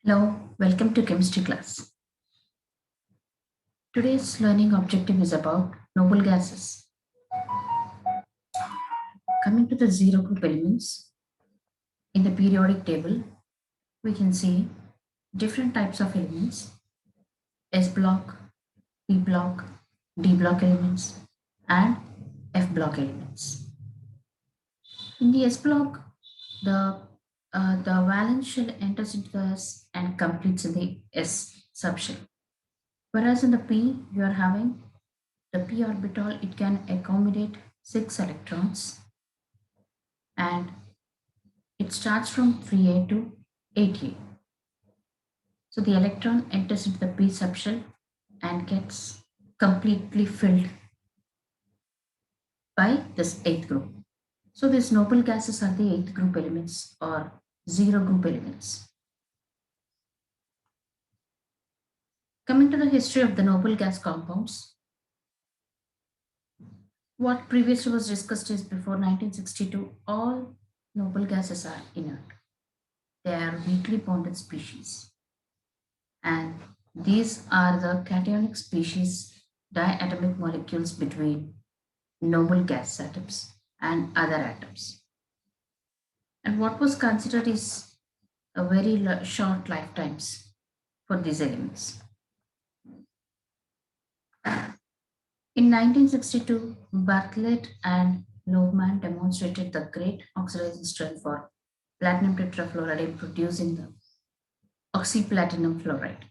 Hello, welcome to chemistry class. Today's learning objective is about noble gases. Coming to the zero group elements, in the periodic table, we can see different types of elements: S block, P block, D block elements, and F block elements. In the S block, the the valence shell enters into the S and completes in the S subshell. Whereas in the P, you are having the p orbital, it can accommodate 6 electrons and it starts from 3a to 8a. So the electron enters into the p subshell and gets completely filled by this eighth group. So these noble gases are the eighth group elements or zero group elements. Coming to the history of the noble gas compounds, what previously was discussed is before 1962, all noble gases are inert. They are weakly bonded species. And these are the cationic species, diatomic molecules between noble gas atoms and other atoms. And what was considered is a very short lifetimes for these elements. In 1962, Bartlett and Lohmann demonstrated the great oxidizing strength for platinum tetrafluoride in producing the oxyplatinum fluoride.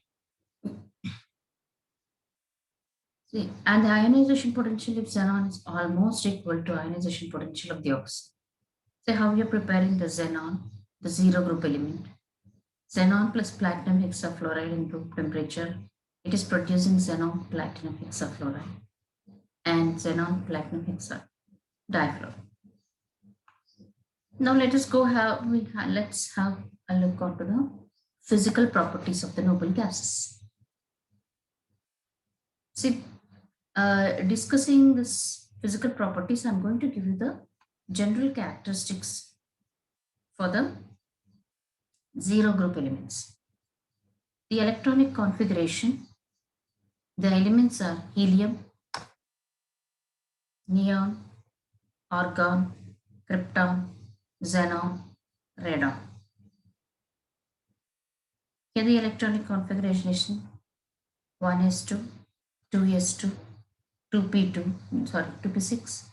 See, and the ionization potential of xenon is almost equal to ionization potential of the oxygen. So how you're preparing the xenon, the zero group element. Xenon plus platinum hexafluoride in room temperature, it is producing xenon platinum hexafluoride and xenon platinum hexa difluoride. Now let us go let's have a look onto the physical properties of the noble gases. See, discussing this physical properties, I'm going to give you the general characteristics for the zero group elements. The electronic configuration, the elements are helium, neon, argon, krypton, xenon, radon. Here the electronic configuration 1s2, 2s2, 2p6,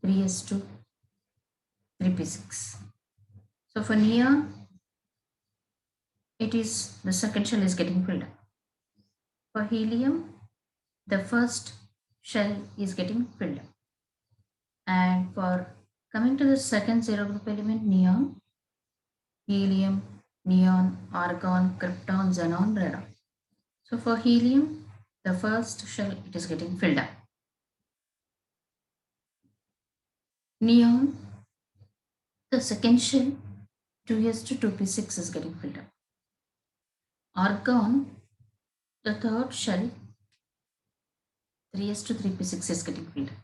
3s2, 3p6. So for neon, it is the second shell is getting filled up. For helium, the first shell is getting filled up. And for coming to the second zero group element, neon, helium, neon, argon, krypton, xenon, radon. So for helium, the first shell it is getting filled up. Neon, the second shell 2s to 2p6 is getting filled up. Argon, the third shell 3s to 3p6 is getting filled up.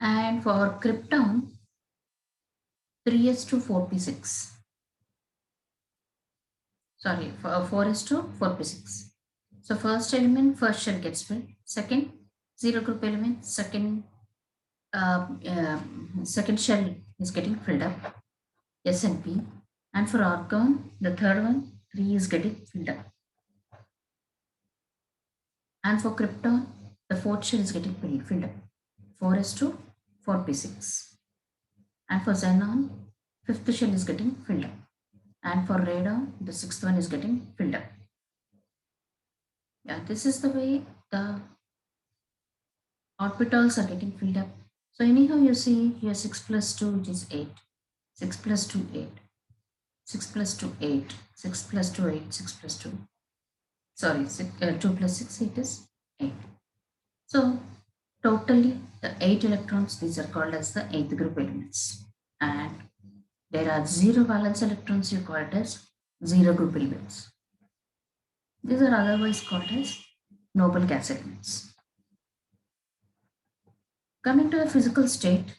And for krypton, 3s to 4p6. Sorry, for 4s to 4p6. So first element, first shell gets filled. Second, zero group element, second shell is getting filled up, S and P. And for argon, the third one, 3 is getting filled up. And for krypton, the fourth shell is getting filled up, 4s to 4p6. And for xenon, fifth shell is getting filled up. And for radon, the sixth one is getting filled up. Yeah, this is the way the orbitals are getting filled up. So anyhow, you see here 6 plus 2, which is 8. 6 plus 2, 8. 6 plus 2, 8. 6 plus 2, 8. 6 plus 2. Sorry, 2 plus 6, it is 8. So totally the 8 electrons, these are called as the 8th group elements. And there are 0 valence electrons, you call it as zero group elements. These are otherwise called as noble gas elements. Coming to the physical state,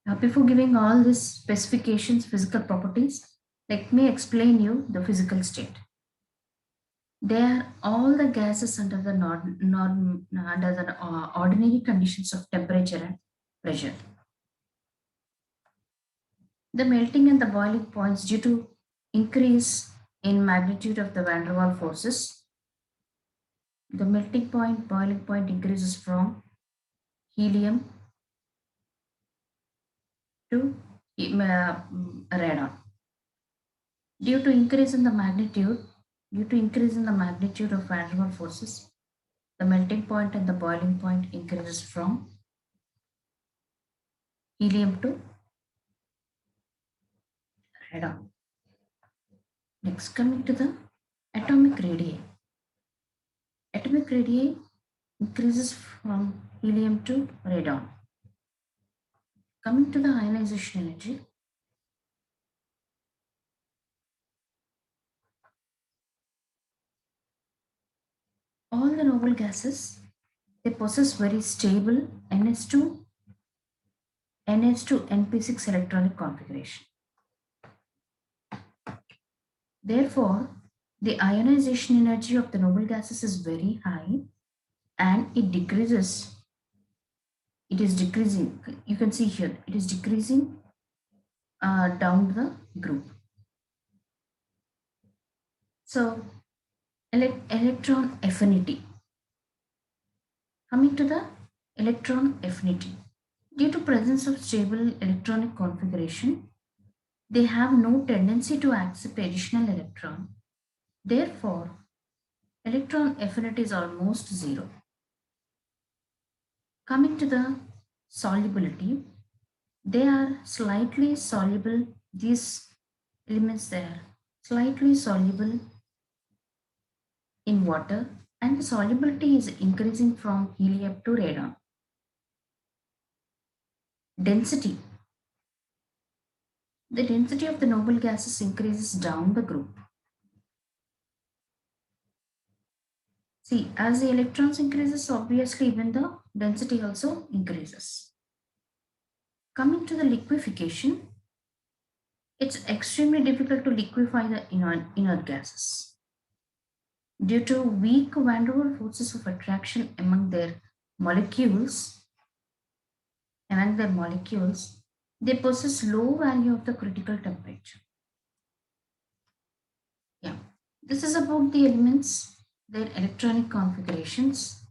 now before giving all these specifications, physical properties, Let me explain you the physical state. They are all the gases under the under the ordinary conditions of temperature and pressure. The melting and the boiling points due to increase in magnitude of the van der Waals forces. The melting point, boiling point increases from helium to radon. Due to increase in the magnitude, due to increase in the magnitude of van der Waals forces, the melting point and the boiling point increases from helium to radon. Next, coming to the atomic radii. Atomic radii increases from helium to radon. Coming to the ionization energy, all the noble gases, they possess very stable NH2 NP6 electronic configuration. Therefore, the ionization energy of the noble gases is very high and it decreases. It is decreasing. You can see here, it is decreasing down the group. So, electron affinity. Coming to the electron affinity. Due to presence of stable electronic configuration, they have no tendency to accept additional electron. Therefore, electron affinity is almost zero. Coming to the solubility, they are slightly soluble. These elements they are slightly soluble in water and the solubility is increasing from helium to radon. Density. The density of the noble gases increases down the group. See, as the electrons increases, obviously even the density also increases. Coming to the liquefaction, it's extremely difficult to liquefy the inert gases. Due to weak van der Waals forces of attraction molecules, among their molecules, they possess low value of the critical temperature. Yeah, this is about the elements, their electronic configurations,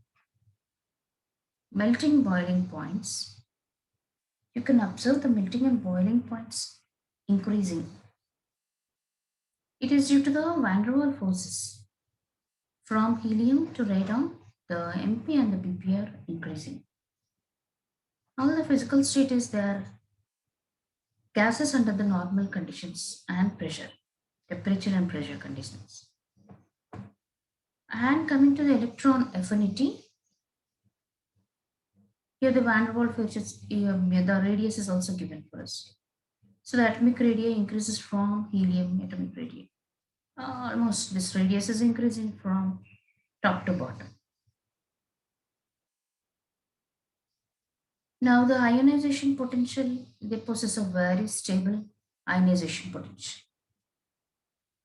melting boiling points. You can observe the melting and boiling points increasing. It is due to the van der Waals forces. From helium to radon, the MP and the BP are increasing. All the physical state is there. Gases under the normal conditions and pressure, temperature and pressure conditions. And coming to the electron affinity, here the van der Waals forces, the radius is also given for us. So the atomic radii increases from helium atomic radii. Almost this radius is increasing from top to bottom. Now the ionization potential, they possess a very stable ionization potential.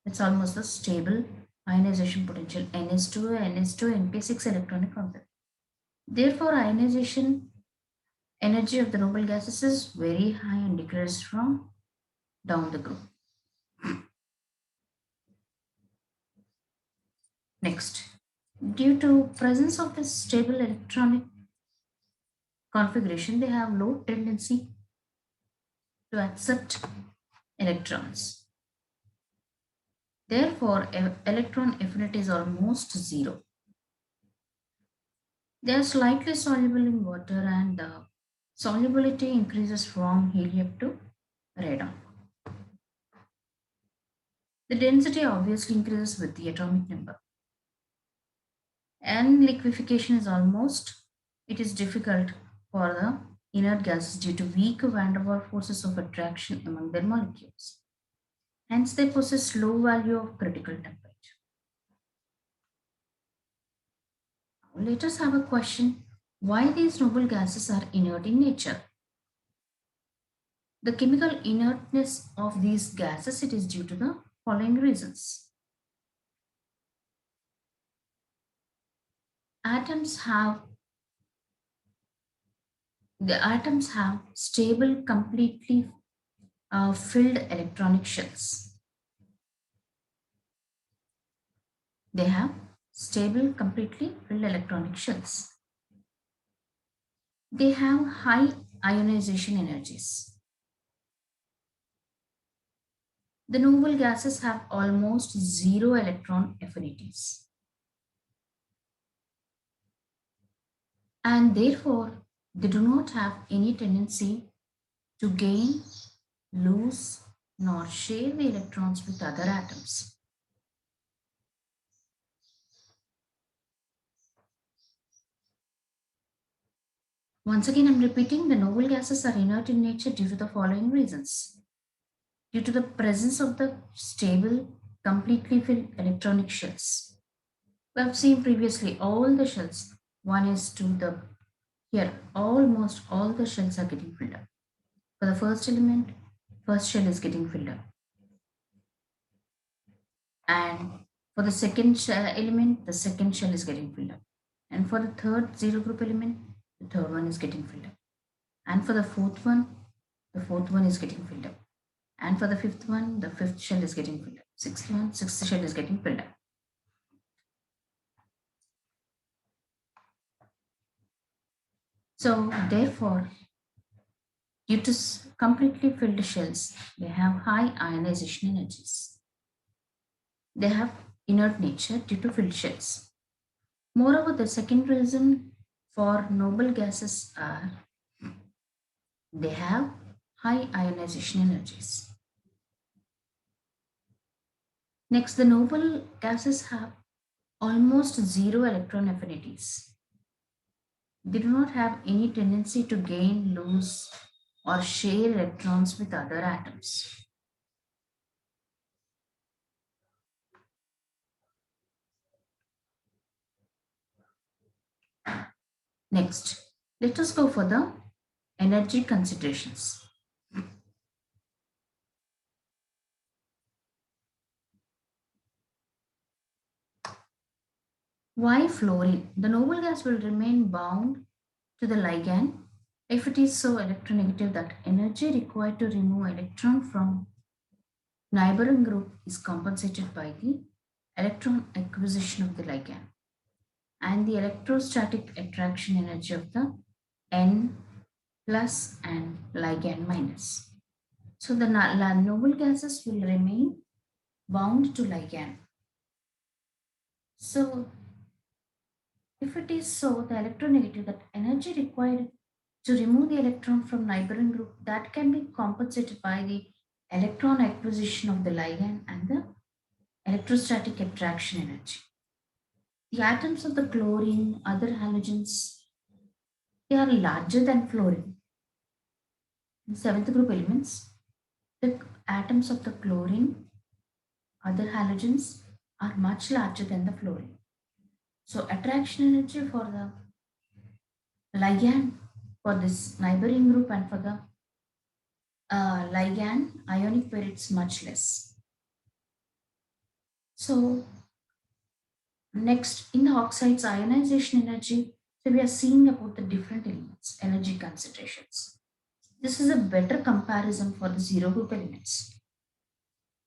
It's almost a stable ionization potential NH2 NP6 electronic conflict. Therefore, ionization energy of the noble gases is very high and decreases from down the group. Next, due to presence of this stable electronic configuration, they have low tendency to accept electrons. Therefore, electron affinity is almost zero. They are slightly soluble in water and solubility increases from helium to radon. The density obviously increases with the atomic number. And liquefaction is it is difficult for the inert gases due to weak van der Waals forces of attraction among their molecules. Hence, they possess low value of critical temperature. Now, let us have a question. Why these noble gases are inert in nature? The chemical inertness of these gases, it is due to the following reasons. Atoms have the atoms have stable, completely filled electronic shells. They have stable, completely filled electronic shells. They have high ionization energies. The noble gases have almost zero electron affinities, and therefore they do not have any tendency to gain, lose, nor share the electrons with other atoms. Once again, I'm repeating, the noble gases are inert in nature due to the following reasons. Due to the presence of the stable, completely filled electronic shells. We have seen previously all the shells, one is to the here, almost all the shells are getting filled up. For the first element, first shell is getting filled up. And for the second element, the second shell is getting filled up. And for the third zero group element, the third one is getting filled up. And for the fourth one, the fourth one is getting filled up. And for the fifth one, the fifth shell is getting filled up. Sixth one, sixth shell is getting filled up. So therefore, due to completely filled shells, they have high ionization energies. They have inert nature due to filled shells. Moreover, the second reason for noble gases are they have high ionization energies. Next, the noble gases have almost zero electron affinities. They do not have any tendency to gain, lose, or share electrons with other atoms. Next, let us go for the energy considerations. Why fluorine? The noble gas will remain bound to the ligand if it is so electronegative that energy required to remove electron from neighboring group is compensated by the electron acquisition of the ligand and the electrostatic attraction energy of the N plus and ligand minus. So the noble gases will remain bound to ligand. So if it is so, the electronegative, that energy required to remove the electron from neighboring group, that can be compensated by the electron acquisition of the ligand and the electrostatic attraction energy. The atoms of the chlorine, other halogens, they are larger than fluorine. In seventh group elements, the atoms of the chlorine, other halogens are much larger than the fluorine. So attraction energy for the ligand for this neighboring group and for the ligand ionic pair, it's much less. So next, in the oxides, ionization energy. So we are seeing about the different elements, energy concentrations. This is a better comparison for the zero group elements.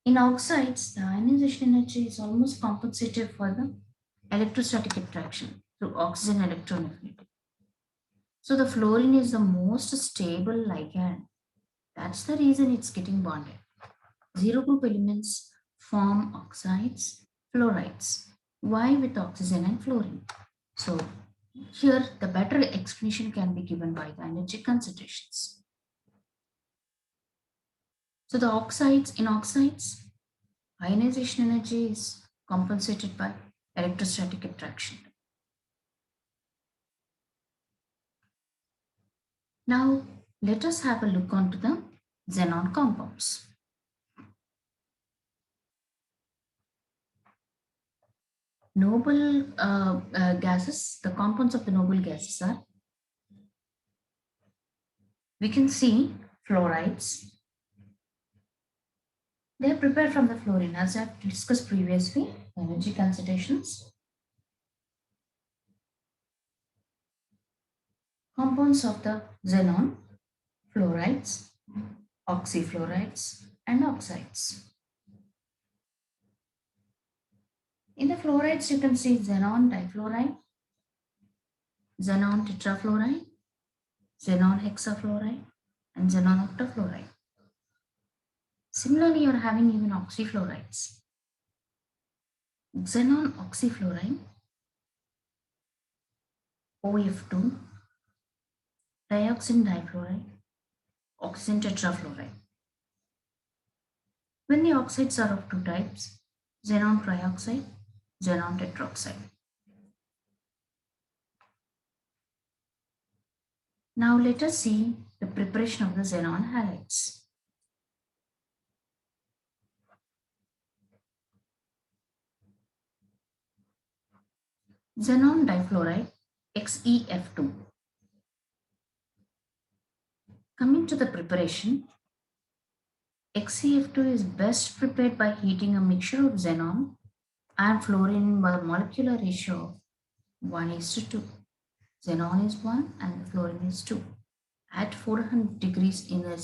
In oxides, the ionization energy is almost compensated for the electrostatic attraction through oxygen electron affinity. So the fluorine is the most stable ligand. That's the reason it's getting bonded. Zero group elements form oxides, fluorides. Why with oxygen and fluorine? So here the better explanation can be given by the energy concentrations. So the oxides, in oxides, ionization energy is compensated by electrostatic attraction. Now let us have a look onto the xenon compounds. Noble gases, the compounds of the noble gases are, we can see fluorides. They are prepared from the fluorine as I have discussed previously, energy concentrations. Compounds of the xenon, fluorides, oxyfluorides, and oxides. In the fluorides, you can see xenon difluoride, xenon tetrafluoride, xenon hexafluoride, and xenon octafluoride. Similarly, you're having even oxyfluorides. Xenon oxyfluoride, OF2, dioxin difluoride, oxygen tetrafluoride. When the oxides are of two types, xenon trioxide, xenon tetroxide. Now let us see the preparation of the xenon halides. Xenon difluoride, XeF2. Coming to the preparation, XeF2 is best prepared by heating a mixture of xenon and fluorine by a molecular ratio of 1:2. Xenon is 1 and fluorine is 2 at 400 degrees in a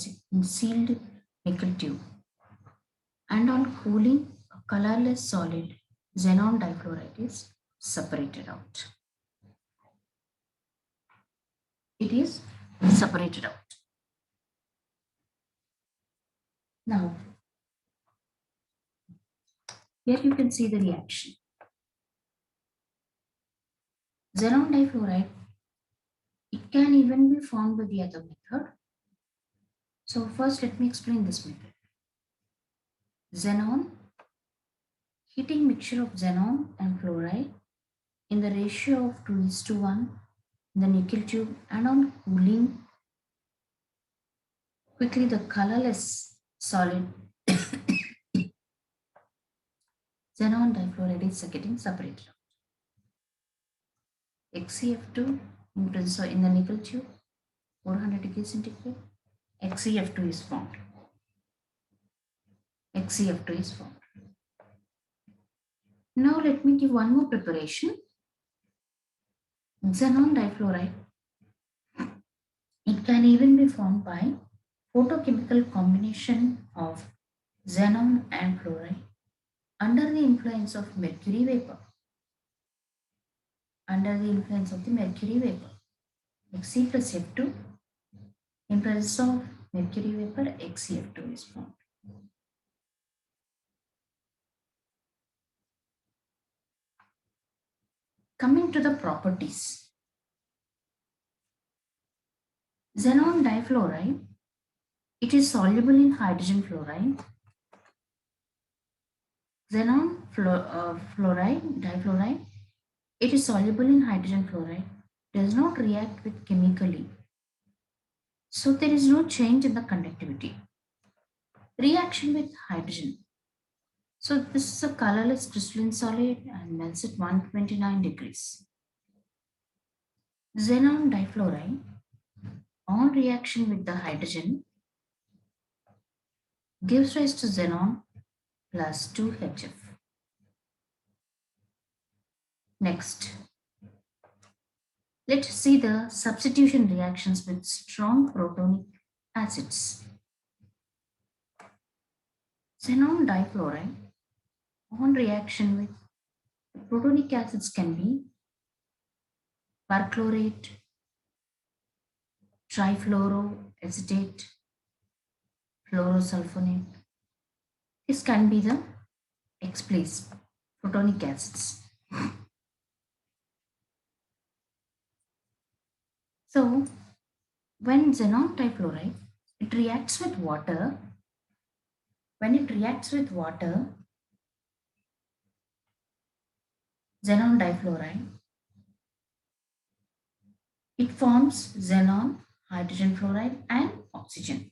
sealed nickel tube. And on cooling, a colorless solid xenon difluoride is separated out. It is separated out. Now, here you can see the reaction. Xenon difluoride, it can even be formed with the other method. So first let me explain this method. Xenon, heating mixture of xenon and fluoride in the ratio of 2:1 in the nickel tube, and on cooling, quickly the colorless solid xenon difluoride is getting separated out. XeF2 in the nickel tube, 400 degrees centigrade, XeF2 is formed. XeF2 is formed. Now let me give one more preparation. Xenon difluoride, it can even be formed by photochemical combination of xenon and fluoride under the influence of mercury vapor. Under the influence of the mercury vapor, Xe plus F2, in presence of mercury vapor, XeF2 is formed. Coming to the properties, xenon difluoride, it is soluble in hydrogen fluoride. Xenon fluoride, difluoride, it is soluble in hydrogen fluoride, does not react with chemically. So there is no change in the conductivity. Reaction with hydrogen. So this is a colorless crystalline solid and melts at 129 degrees. Xenon difluoride, on reaction with the hydrogen, gives rise to xenon plus 2HF. Next, let's see the substitution reactions with strong protonic acids. Xenon difluoride, on reaction with protonic acids can be perchlorate, trifluoroacetate, fluorosulfonate. This can be the X-place protonic acids. So, when xenon difluoride, it reacts with water. When it reacts with water, xenon difluoride, it forms xenon, hydrogen fluoride, and oxygen.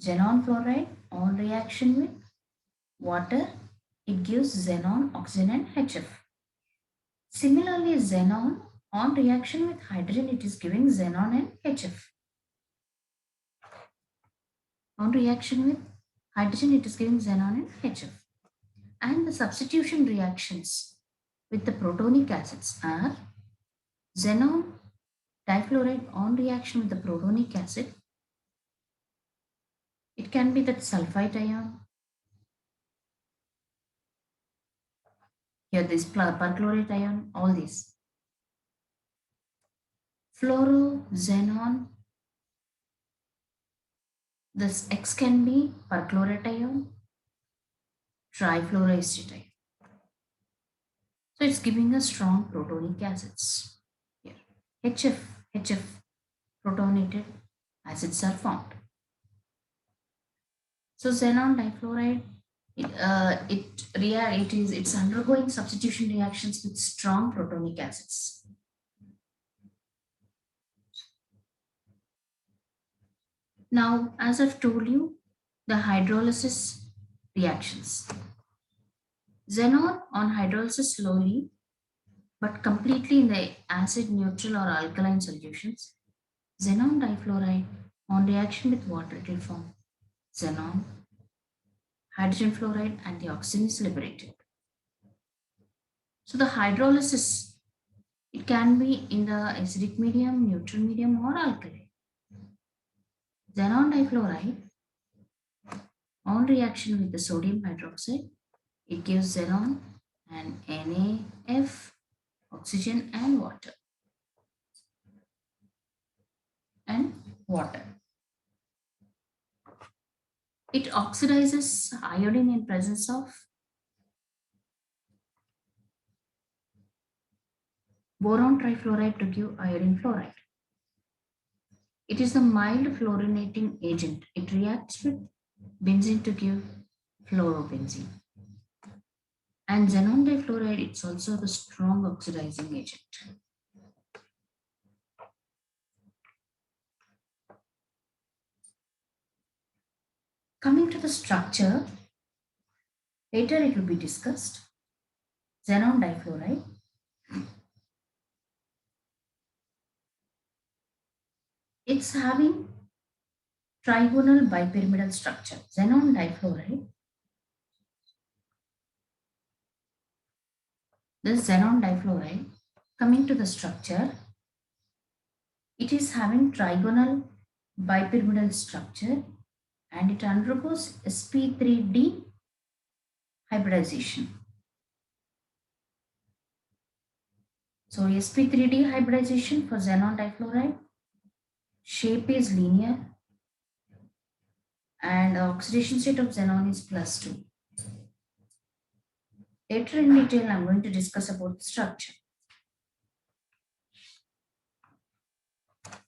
Xenon fluoride on reaction with water, it gives xenon, oxygen, and HF. Similarly, xenon on reaction with hydrogen, it is giving xenon and HF. On reaction with hydrogen, it is giving xenon and HF. And the substitution reactions with the protonic acids are xenon difluoride on reaction with the protonic acid. It can be that sulfite ion. Here this perchlorate ion, all these. Fluoro, xenon. This X can be perchlorate ion, trifluoroacetate ion. So it's giving us strong protonic acids. Here, HF protonated acids are formed. So xenon difluoride, it's undergoing substitution reactions with strong protonic acids. Now, as I've told you, the hydrolysis reactions. Xenon on hydrolysis slowly but completely in the acid, neutral, or alkaline solutions. Xenon difluoride on reaction with water, it will form xenon, hydrogen fluoride, and the oxygen is liberated. So the hydrolysis, it can be in the acidic medium, neutral medium, or alkaline. Xenon difluoride on reaction with the sodium hydroxide, it gives xenon and NaF, oxygen, and water. It oxidizes iodine in presence of boron trifluoride to give iodine fluoride. It is the mild fluorinating agent. It reacts with benzene to give fluorobenzene. And xenon difluoride, it's also the strong oxidizing agent. Coming to the structure, later it will be discussed. Xenon difluoride. It's having trigonal bipyramidal structure. Xenon difluoride. This xenon difluoride, coming to the structure, it is having trigonal bipyramidal structure and it undergoes sp3d hybridization. So sp3d hybridization for xenon difluoride, shape is linear and oxidation state of xenon is +2. Later in detail, I'm going to discuss about the structure.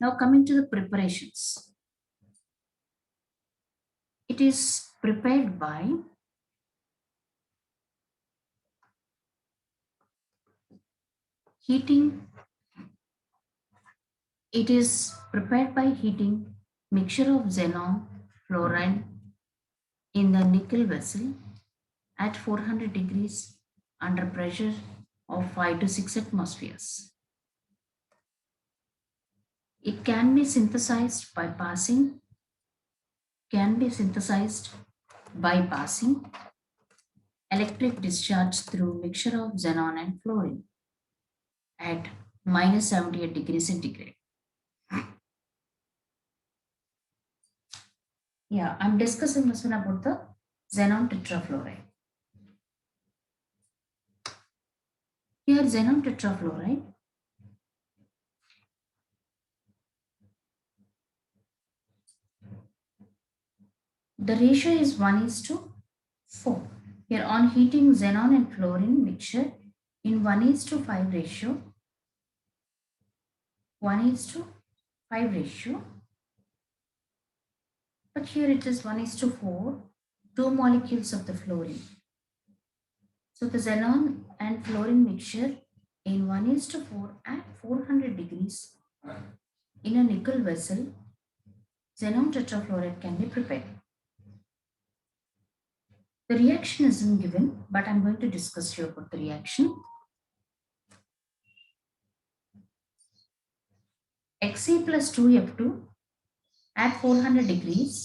Now coming to the preparations. It is prepared by heating. It is prepared by heating mixture of xenon, fluorine in the nickel vessel at 400 degrees under pressure of 5 to 6 atmospheres. It can be synthesized by passing electric discharge through mixture of xenon and fluorine at -78 degrees centigrade. Yeah, I'm discussing this one about the xenon tetrafluoride. Here, xenon tetrafluoride. The ratio is 1:4. Here, on heating xenon and fluorine mixture in 1:5 ratio, 1:5 ratio, but here it is 1:4, 2 molecules of the fluorine. So the xenon and fluorine mixture in 1:4 at 400 degrees in a nickel vessel, xenon tetrafluoride can be prepared. The reaction isn't given, but I'm going to discuss here about the reaction. Xe plus 2F2 at 400 degrees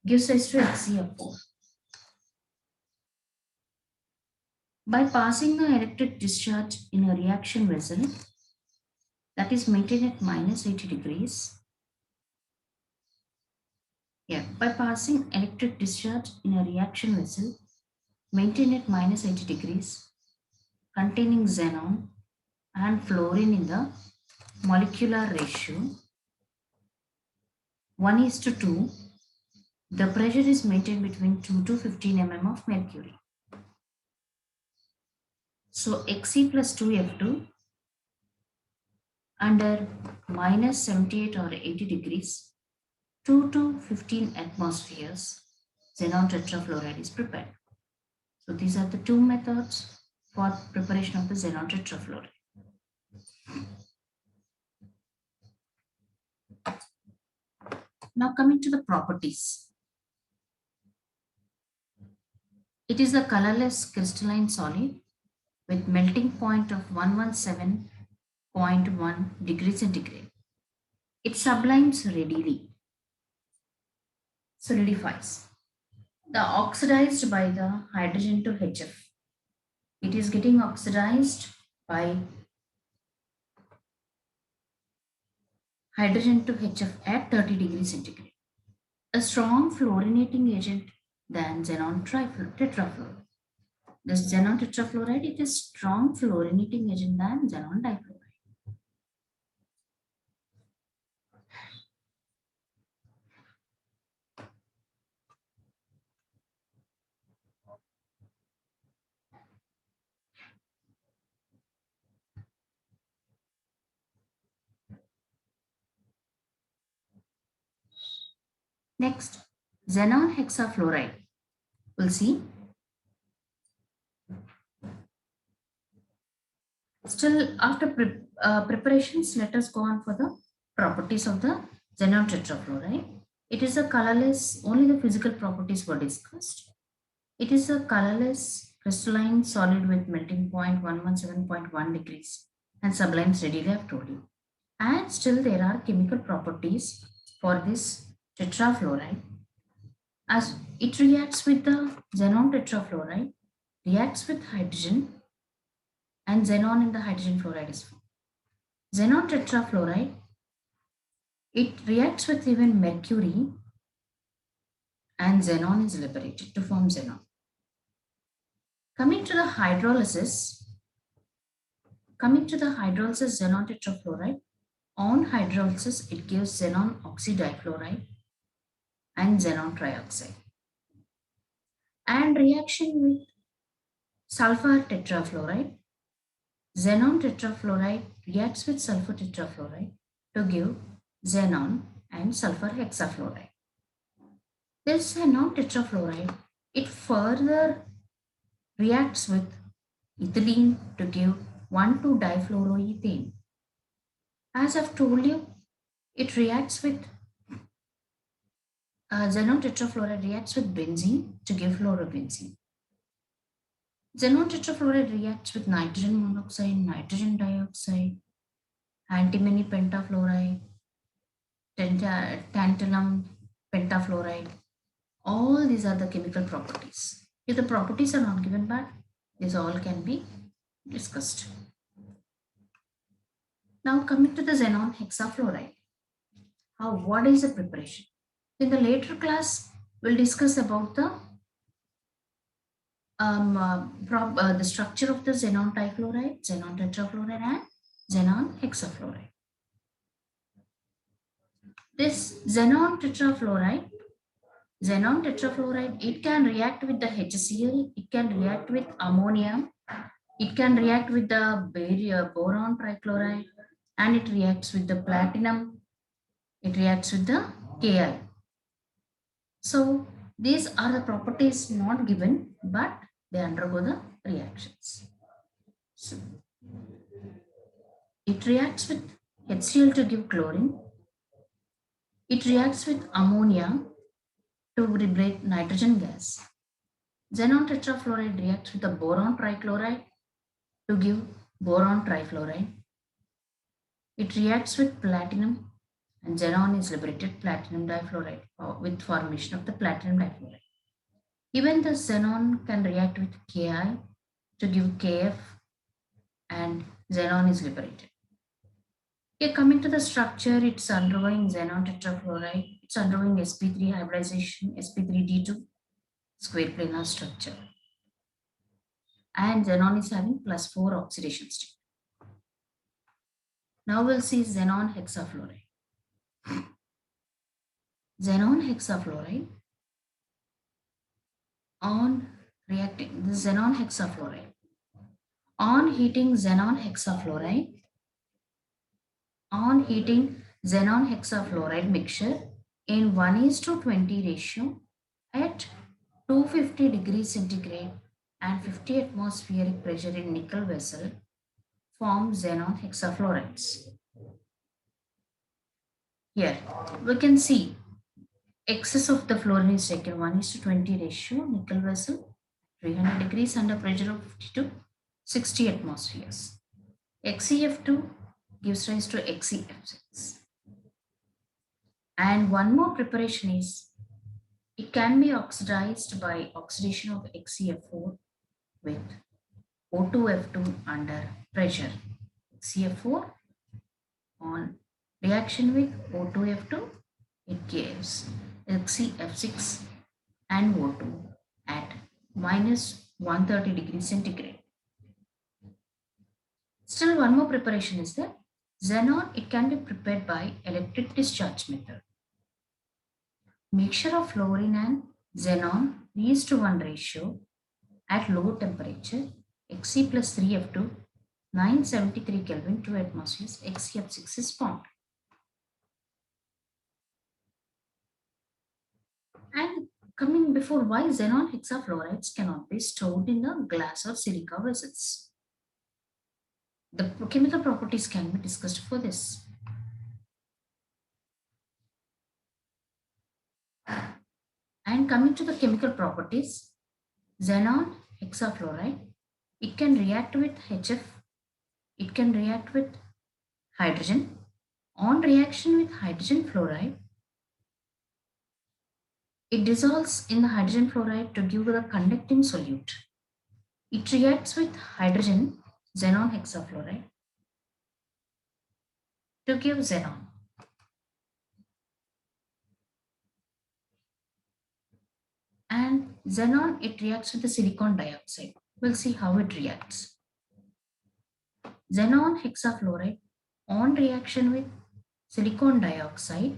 gives rise to HCl4. By passing the electric discharge in a reaction vessel that is maintained at minus 80 degrees, by passing electric discharge in a reaction vessel maintained at minus 80 degrees containing xenon and fluorine in the molecular ratio 1:2, the pressure is maintained between 2 to 15 mm of mercury. So Xe plus 2F2 under minus 78 or 80 degrees, 2 to 15 atmospheres, xenon tetrafluoride is prepared. So these are the two methods for preparation of the xenon tetrafluoride. Now coming to the properties. It is a colorless crystalline solid with melting point of 117.1 degrees centigrade. It sublimes readily, solidifies. The oxidized by the hydrogen to HF. It is getting oxidized by hydrogen to HF at 30 degrees centigrade. A strong fluorinating agent than xenon tetrafluoride. This xenon tetrafluoride, it is strong fluorinating agent than xenon difluoride. Next, xenon hexafluoride. We'll see. Still, after preparations, let us go on for the properties of the xenon tetrafluoride. It is a colorless, only the physical properties were discussed. It is a colorless crystalline solid with melting point 117.1 degrees and sublimes readily, I've told you. And still there are chemical properties for this tetrafluoride. As it reacts with the xenon tetrafluoride, reacts with hydrogen, and xenon in the hydrogen fluoride is formed. Xenon tetrafluoride, it reacts with even mercury and xenon is liberated to form xenon. Coming to the hydrolysis xenon tetrafluoride, on hydrolysis it gives xenon oxydifluoride and xenon trioxide. And reaction with sulfur tetrafluoride, xenon tetrafluoride reacts with sulfur tetrafluoride to give xenon and sulfur hexafluoride. This xenon tetrafluoride, it further reacts with ethylene to give 1,2-difluoroethane. As I've told you, it reacts with xenon tetrafluoride reacts with benzene to give fluorobenzene. Xenon tetrafluoride reacts with nitrogen monoxide, nitrogen dioxide, antimony pentafluoride, tantalum pentafluoride. All these are the chemical properties. If the properties are not given, but these all can be discussed. Now coming to the xenon hexafluoride. What is the preparation? In the later class, we'll discuss about the structure of the xenon difluoride, xenon tetrafluoride, and xenon hexafluoride. This xenon tetrafluoride, it can react with the HCl, it can react with ammonia, it can react with the boron trichloride, and it reacts with the platinum, it reacts with the Ki. So these are the properties not given, but they undergo the reactions. So it reacts with HCl to give chlorine. It reacts with ammonia to liberate nitrogen gas. Xenon tetrafluoride reacts with the boron trichloride to give boron trifluoride. It reacts with platinum and xenon is liberated platinum difluoride with formation of the platinum difluoride. Even the xenon can react with Ki to give Kf, and xenon is liberated. Okay, coming to the structure, it's undergoing xenon tetrafluoride. It's undergoing sp3 hybridization, sp3d2 square planar structure. And xenon is having +4 oxidation state. Now we'll see xenon hexafluoride. Xenon hexafluoride on reacting the xenon hexafluoride. On heating xenon hexafluoride mixture in 1:20 ratio at 250 degrees centigrade and 50 atmospheric pressure in nickel vessel form xenon hexafluorides. Here we can see excess of the fluorine is taken 1:20 ratio nickel vessel 300 degrees under pressure of 50 to 60 atmospheres. XeF2 gives rise to XeF6. And one more preparation is it can be oxidized by oxidation of XeF4 with O2F2 under pressure. XeF4 on reaction with O2F2, it gives XeF6 and O2 at -130 degrees centigrade. Still one more preparation is that xenon, it can be prepared by electric discharge method. Mixture of fluorine and xenon 3:1 ratio at low temperature Xe plus 3F2 973 Kelvin 2 atmospheres XeF6 is formed. And coming before, why xenon hexafluorides cannot be stored in the glass or silica vessels. The chemical properties can be discussed for this. And coming to the chemical properties, xenon hexafluoride, it can react with HF, it can react with hydrogen. On reaction with hydrogen fluoride, it dissolves in the hydrogen fluoride to give the conducting solute. It reacts with hydrogen, xenon hexafluoride, to give xenon. And xenon, it reacts with the silicon dioxide. We'll see how it reacts. Xenon hexafluoride on reaction with silicon dioxide,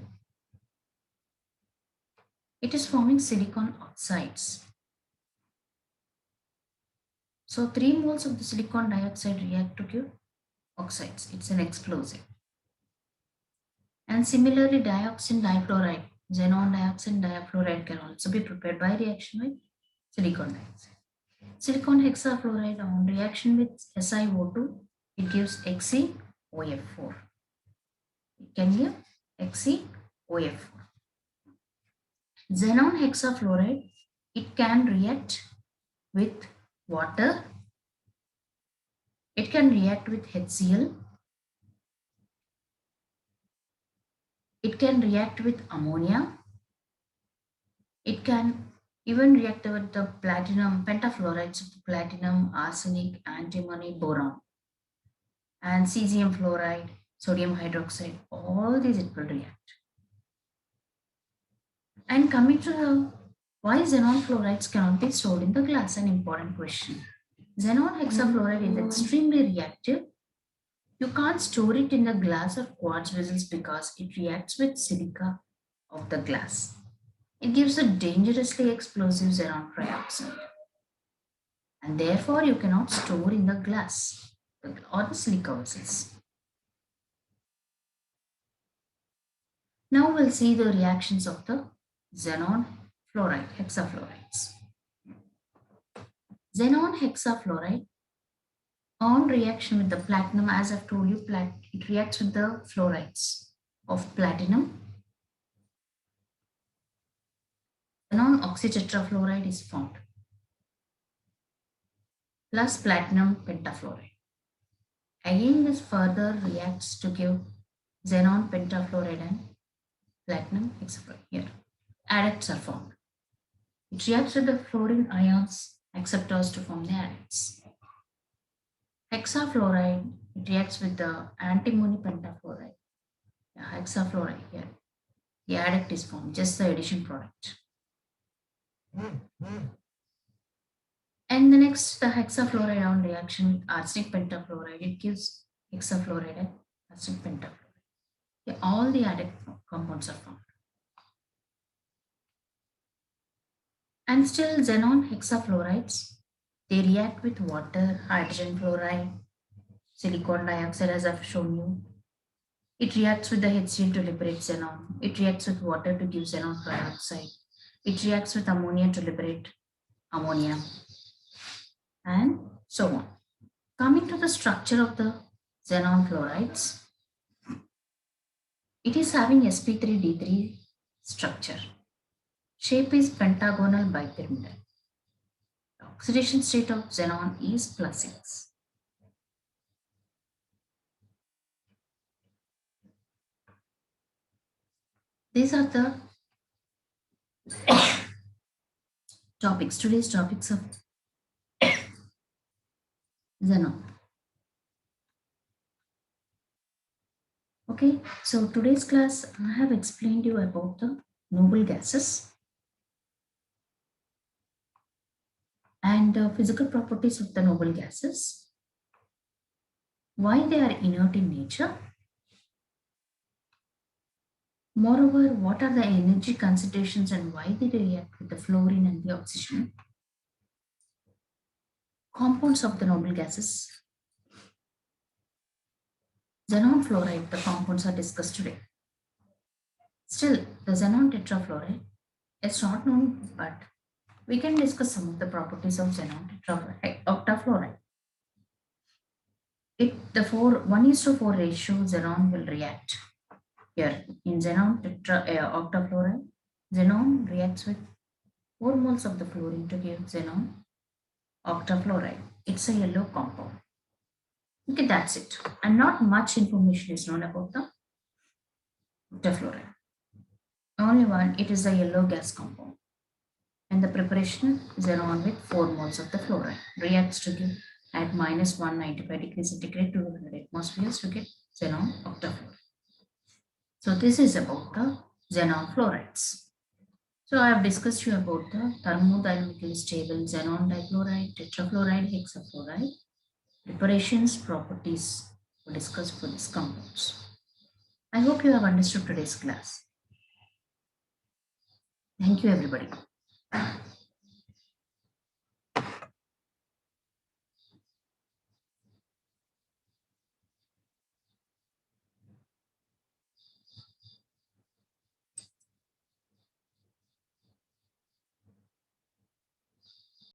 it is forming silicon oxides. So 3 moles of the silicon dioxide react to give oxides. It's an explosive. And similarly, dioxin difluoride, xenon dioxin difluoride can also be prepared by reaction with silicon dioxide. Silicon hexafluoride on reaction with SiO2, it gives XeOF4. It can give XeOF4. Xenon hexafluoride, it can react with water, it can react with HCl, it can react with ammonia, it can even react with the platinum, pentafluorides of the platinum, arsenic, antimony, boron, and cesium fluoride, sodium hydroxide, all these it will react. And coming to the why xenon fluorides cannot be stored in the glass, an important question. Xenon hexafluoride is extremely reactive. You can't store it in the glass or quartz vessels because it reacts with silica of the glass. It gives a dangerously explosive xenon trioxide. And therefore, you cannot store in the glass or the silica vessels. Now we'll see the reactions of the xenon fluoride, hexafluorides. Xenon hexafluoride on reaction with the platinum, as I've told you, it reacts with the fluorides of platinum. Xenon oxytetrafluoride is formed plus platinum pentafluoride. Again, this further reacts to give xenon pentafluoride and platinum, hexafluoride. Here, adducts are formed. It reacts with the fluorine ions, acceptors to form the adducts. Hexafluoride, it reacts with the antimony pentafluoride. Yeah, hexafluoride here. The adduct is formed, just the addition product. And the next, the hexafluoride ion reaction with arsenic pentafluoride, it gives hexafluoride and arsenic pentafluoride. Yeah, all the adduct compounds are formed. And still xenon hexafluorides, they react with water, hydrogen fluoride, silicon dioxide as I've shown you. It reacts with the HCl to liberate xenon. It reacts with water to give xenon dioxide. It reacts with ammonia to liberate ammonia, and so on. Coming to the structure of the xenon fluorides, it is having sp3d3 structure. Shape is pentagonal bipyramidal. The oxidation state of xenon is +6. These are the today's topics of xenon. Okay, so today's class I have explained you about the noble gases and the physical properties of the noble gases, why they are inert in nature. Moreover, what are the energy concentrations and why they react with the fluorine and the oxygen? Compounds of the noble gases. Xenon fluoride, the compounds are discussed today. Still, the xenon tetrafluoride is not known, but we can discuss some of the properties of xenon tetrafluoride, octafluoride. The 1:4 ratio xenon will react. Here in xenon octafluoride, xenon reacts with 4 moles of the fluorine to give xenon octafluoride. It's a yellow compound. Okay, that's it. And not much information is known about the octafluoride. Only one, it is a yellow gas compound. And the preparation xenon with 4 moles of the fluoride reacts to give at minus 195 degrees centigrade to 200 atmospheres to get xenon octafluoride. So this is about the xenon fluorides. So I have discussed you about the thermodynamically stable xenon difluoride, tetrafluoride, hexafluoride, preparations, properties were discussed for these compounds. I hope you have understood today's class. Thank you, everybody.